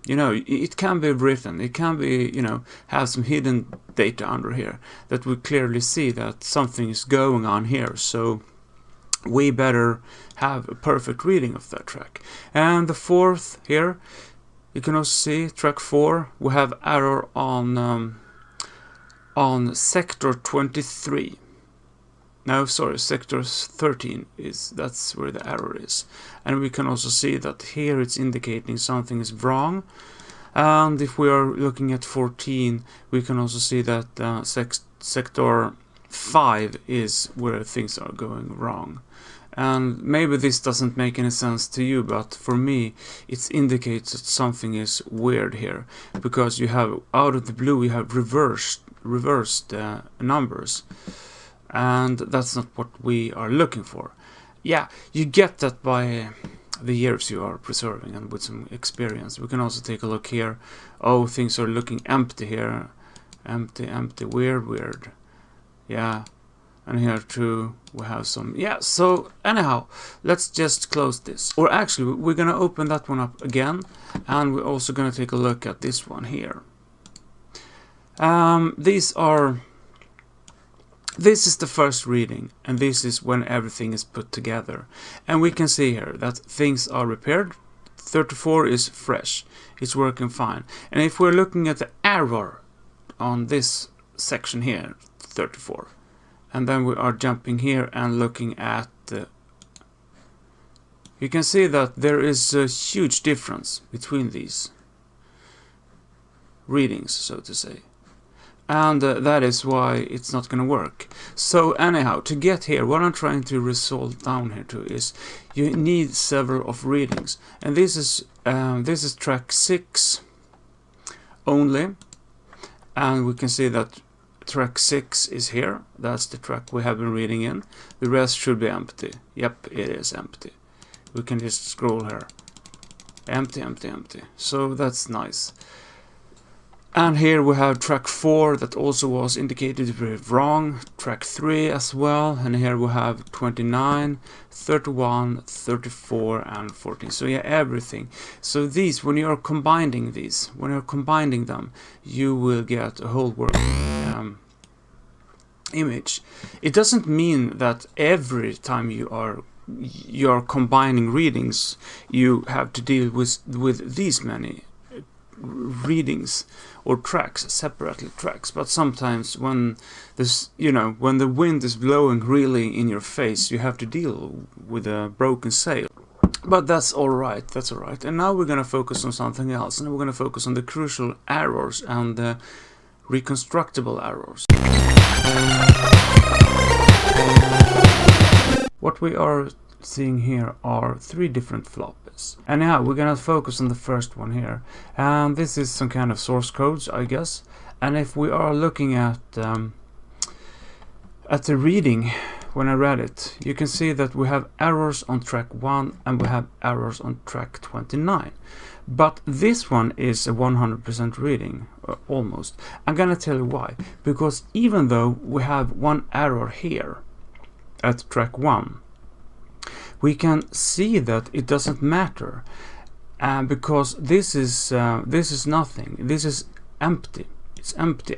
you know, it can be written, it can be, you know, have some hidden data under here that we clearly see that something is going on here, so we better have a perfect reading of that track. And the fourth here, you can also see track 4, we have error on sector 23. No, sorry, sector 13 that's where the error is. And we can also see that here it's indicating something is wrong. And if we are looking at 14, we can also see that sector 5 is where things are going wrong. And maybe this doesn't make any sense to you, but for me it indicates that something is weird here, because you have, out of the blue, you have reversed numbers. And that's not what we are looking for. Yeah, you get that by the years you are preserving and with some experience. We can also take a look here. Oh, things are looking empty here. Empty, weird. Yeah, and here too we have some. Yeah, so anyhow, let's just close this. Or actually, we're gonna open that one up again, and we're also gonna take a look at this one here. This is the first reading, and this is when everything is put together. And we can see here that things are repaired. 34 is fresh, it's working fine. And if we're looking at the error on this section here, 34, and then we are jumping here and looking at you can see that there is a huge difference between these readings, so to say. And that is why it's not going to work. So anyhow, to get here, what I'm trying to resolve down here to is you need several of readings, and this is track 6 only, and we can see that track 6 is here. That's the track we have been reading in. The rest should be empty. Yep, it is empty. We can just scroll here. Empty. So that's nice. And here we have track 4 that also was indicated to be wrong, track 3 as well, and here we have 29, 31, 34 and 14. So yeah, everything. So these, when you are combining them, you will get a whole working image. It doesn't mean that every time you are combining readings you have to deal with these many readings or tracks, separately tracks, but sometimes when this, when the wind is blowing really in your face, you have to deal with a broken sail. But that's alright, And now we're gonna focus on something else, and we're gonna focus on the crucial errors and the reconstructible errors. What we are seeing here are 3 different floppies. And now we're gonna focus on the first one here, and this is some kind of source codes, I guess. And if we are looking at the reading, when I read it, you can see that we have errors on track 1 and we have errors on track 29. But this one is a 100% reading, almost. I'm gonna tell you why. Because even though we have one error here at track 1, we can see that it doesn't matter, because this is nothing. This is empty. It's empty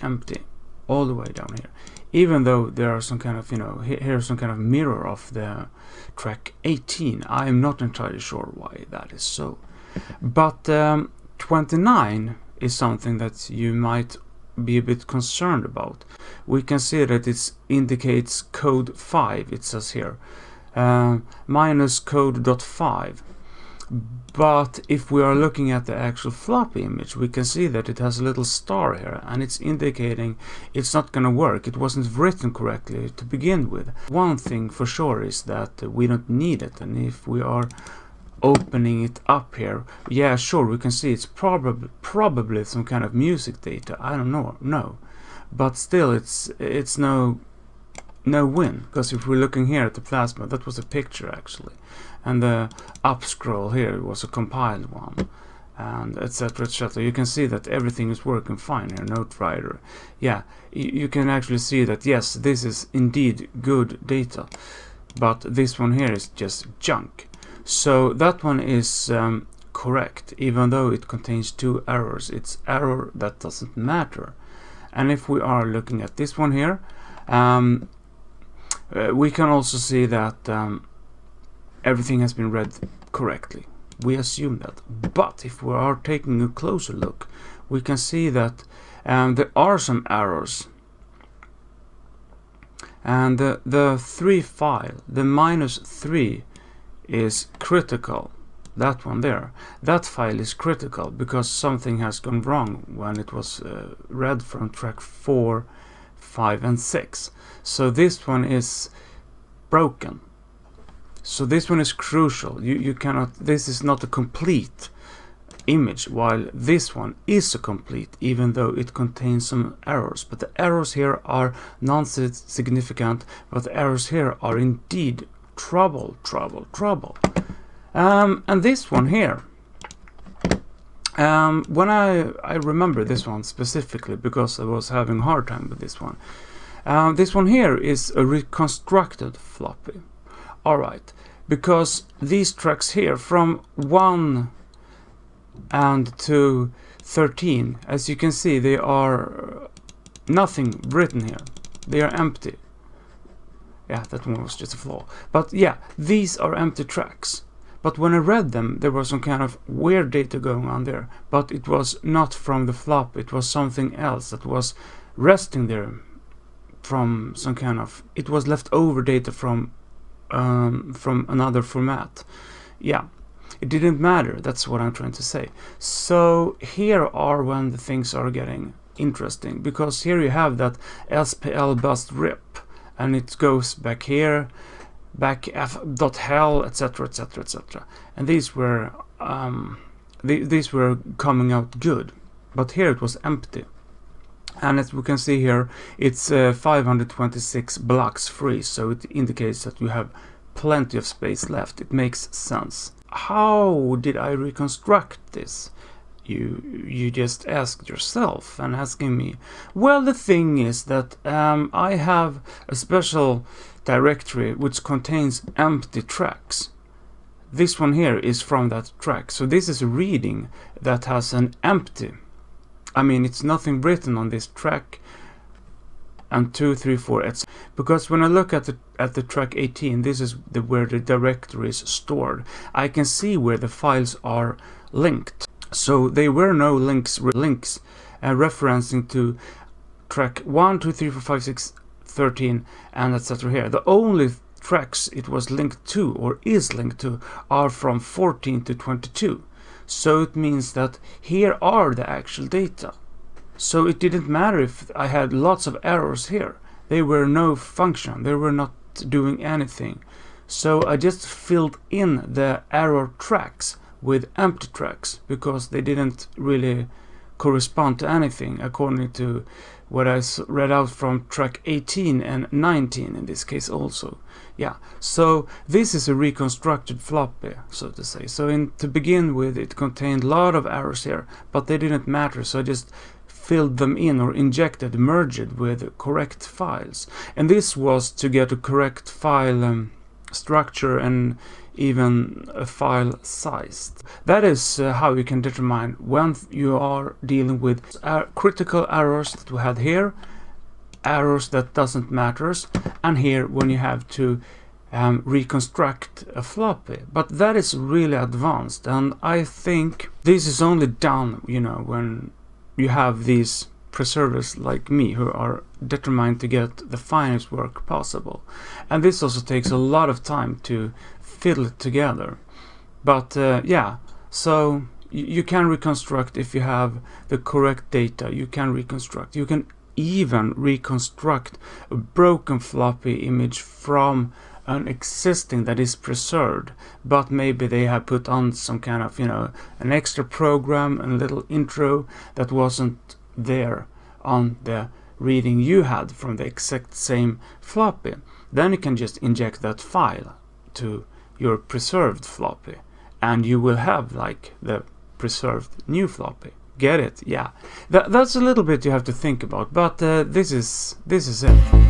all the way down here. Even though there are some kind of, here's some kind of mirror of the track 18. I am not entirely sure why that is so. But 29 is something that you might be a bit concerned about. We can see that it indicates code 5. It says here minus code.5. But if we are looking at the actual floppy image, we can see that it has a little star here, and it's indicating it's not going to work. It wasn't written correctly to begin with. One thing for sure is that we don't need it, and if we are opening it up here, yeah, sure, we can see it's probably some kind of music data. I don't know, no, but still, it's no win, because if we're looking here at the plasma, that was a picture actually, and the up scroll here was a compiled one, and etc, etc. You can see that everything is working fine here. Note writer, yeah, you can actually see that yes, this is indeed good data, but this one here is just junk. So that one is correct, even though it contains 2 errors. It's error that doesn't matter. And if we are looking at this one here, we can also see that everything has been read correctly. We assume that. But if we are taking a closer look, we can see that there are some errors. And the 3 file, the -3, is critical. That one there, that file is critical because something has gone wrong when it was read from track 4, 5 and 6. So this one is broken. So this one is crucial. You cannot, this is not a complete image, while this one is a complete, even though it contains some errors. But the errors here are non-significant, but the errors here are indeed trouble. And this one here, when I remember this one specifically because I was having a hard time with this one. This one here is a reconstructed floppy. Alright, because these tracks here from 1 and to 13, as you can see, they are nothing written here. They are empty. Yeah, that one was just a flaw. But yeah, these are empty tracks. But when I read them, there was some kind of weird data going on there. But it was not from the flop, it was something else that was resting there from some kind of... It was leftover data from another format. Yeah, it didn't matter, that's what I'm trying to say. So here are when the things are getting interesting. Because here you have that SPL bust rip. And it goes back here, back f.hell, etc, etc, etc. And these were coming out good, but here it was empty. And as we can see here, it's 526 blocks free, so it indicates that you have plenty of space left. It makes sense. How did I reconstruct this? You just asked yourself and asking me. Well, the thing is that I have a special directory which contains empty tracks. This one here is from that track. So this is a reading that has an empty. I mean, it's nothing written on this track. And 2, 3, 4, etc. Because when I look at the track 18, this is where the directory is stored. I can see where the files are linked. So there were no links referencing to track 1, 2, 3, 4, 5, 6, 13 and etc. here. The only tracks it was linked to or is linked to are from 14 to 22. So it means that here are the actual data. So it didn't matter if I had lots of errors here. They were no function. They were not doing anything. So I just filled in the error tracks with empty tracks because they didn't really correspond to anything according to what I read out from track 18 and 19 in this case also. Yeah, so this is a reconstructed floppy, so to say. So to begin with, it contained a lot of errors here, but they didn't matter, so I just filled them in or injected, merged with correct files. And this was to get a correct file structure and even a file size. That is how you can determine when you are dealing with critical errors that we had here, errors that doesn't matter, and here when you have to reconstruct a floppy. But that is really advanced, and I think this is only done, you know, when you have these preservers like me who are determined to get the finest work possible. And this also takes a lot of time to fiddle it together. But yeah, so you can reconstruct if you have the correct data. You can reconstruct. You can even reconstruct a broken floppy image from an existing that is preserved, but maybe they have put on some kind of, an extra program and a little intro that wasn't there on the reading you had from the exact same floppy. Then you can just inject that file to your preserved floppy, and you will have like the preserved new floppy. Get it? Yeah. That's a little bit you have to think about, but this is it.